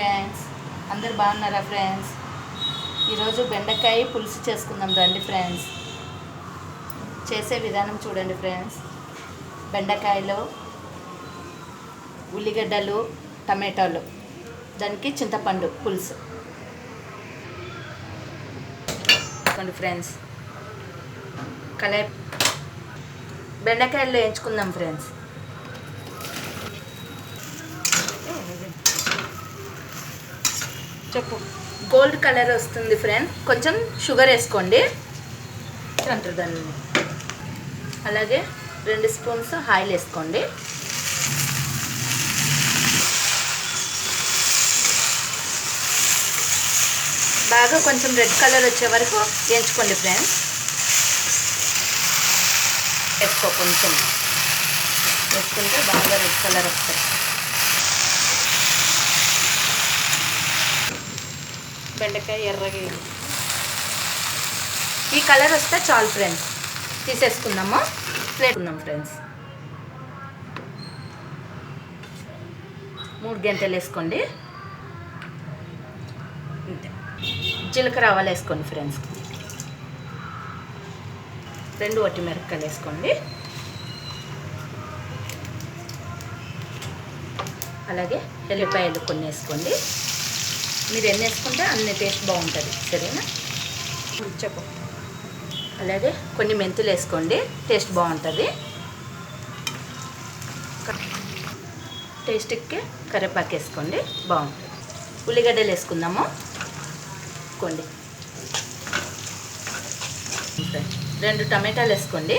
Friends, అందరు బాగున్నారా friends? ఈరోజు బెండకాయ పులుసు చేసుకుందాం రండి ఫ్రెండ్స్. చేసే విధానం చూడండి ఫ్రెండ్స్. బెండకాయలు, ఉల్లిగడ్డలు, టమాటాలు, దానికి చింతపండు పులుసు చూడండి ఫ్రెండ్స్. బెండకాయలు వేయించుకుందాం ఫ్రెండ్స్. చెప్పు. గోల్డ్ కలర్ వస్తుంది ఫ్రెండ్స్. కొంచెం షుగర్ వేసుకోండి అంటారు దాన్ని. అలాగే 2 స్పూన్స్ ఆయిల్ వేసుకోండి. బాగా కొంచెం రెడ్ కలర్ వచ్చే వరకు వేయించుకోండి ఫ్రెండ్స్. కొంచెం వేసుకుంటే బాగా రెడ్ కలర్ వస్తుంది. బెండకాయ ఎర్రగా ఈ కలర్ వస్తే చాలు ఫ్రెండ్స్. తీసేసుకుందాము. ప్లేట్ ఉందాం ఫ్రెండ్స్. 3 గంటలు వేసుకోండి. జీలకర్ర ఆవాలు వేసుకోండి ఫ్రెండ్స్. 2 వట్టిమిరపకాయలు వేసుకోండి. అలాగే ఎల్లిపాయలు కొన్ని వేసుకోండి. మీరు ఎన్ని వేసుకుంటే అన్ని టేస్ట్ బాగుంటుంది. సరేనా? చెప్పు. అలాగే కొన్ని మెంతులు వేసుకోండి, టేస్ట్ బాగుంటుంది. టేస్ట్కి కరివేపాకు వేసుకోండి, బాగుంటుంది. ఉల్లిగడ్డలు వేసుకుందాము. వేసుకోండి. 2 టమాటాలు వేసుకోండి.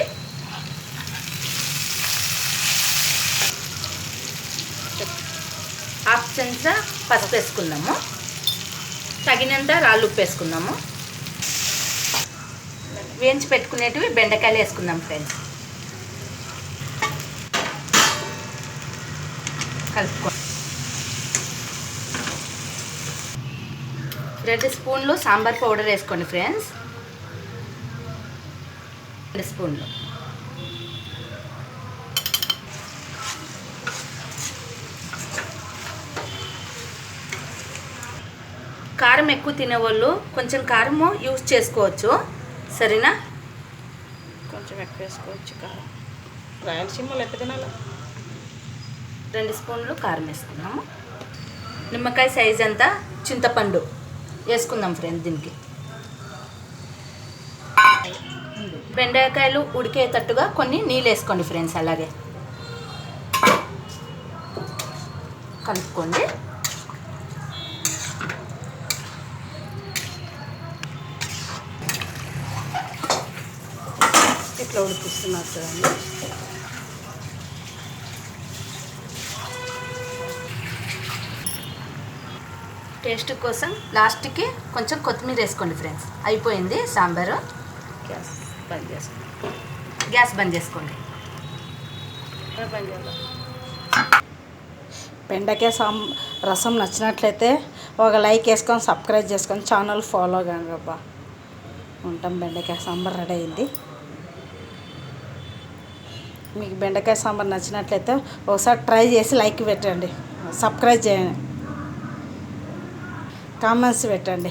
హాఫ్ చెంచా పసుపు వేసుకుందాము. తగినంత రాళ్ళు ఉప్పు వేసుకుందాము. వేయించి పెట్టుకునేటివి బెండకాయలు వేసుకుందాం ఫ్రెండ్స్. కలుపుకో. 2 స్పూన్లు సాంబార్ పౌడర్ వేసుకోండి ఫ్రెండ్స్. 2 స్పూన్లు. కారం ఎక్కువ తినేవాళ్ళు కొంచెం కారము యూజ్ చేసుకోవచ్చు. సరేనా? కొంచెం ఎక్కువ వేసుకోవచ్చు కారం. రాయలసీమలో ఎక్కువ తినాలి. 2 స్పూన్లు కారం వేసుకున్నాము. నిమ్మకాయ సైజ్ అంతా చింతపండు వేసుకుందాం ఫ్రెండ్స్. దీనికి బెండకాయలు ఉడికేటట్టుగా కొన్ని నీళ్ళు వేసుకోండి ఫ్రెండ్స్. అలాగే కలుపుకోండి. ఇట్లా ఉడికిస్తున్నారు కదండి. టేస్ట్ కోసం లాస్ట్కి కొంచెం కొత్తిమీర వేసుకోండి ఫ్రెండ్స్. అయిపోయింది సాంబారు. గ్యాస్ బంద్ చేసుకోండి. గ్యాస్ బంద్ చేసుకోండి. బెండకాయ రసం నచ్చినట్లయితే ఒక లైక్ వేసుకొని సబ్స్క్రైబ్ చేసుకొని ఛానల్ ఫాలో కాండి అబ్బా. ఉంటాం. బెండకాయ సాంబార్ రెడీ అయింది. మీకు బెండకాయ సాంబార్ నచ్చినట్లయితే ఒకసారి ట్రై చేసి లైక్ పెట్టండి, సబ్స్క్రైబ్ చేయండి, కామెంట్స్ పెట్టండి.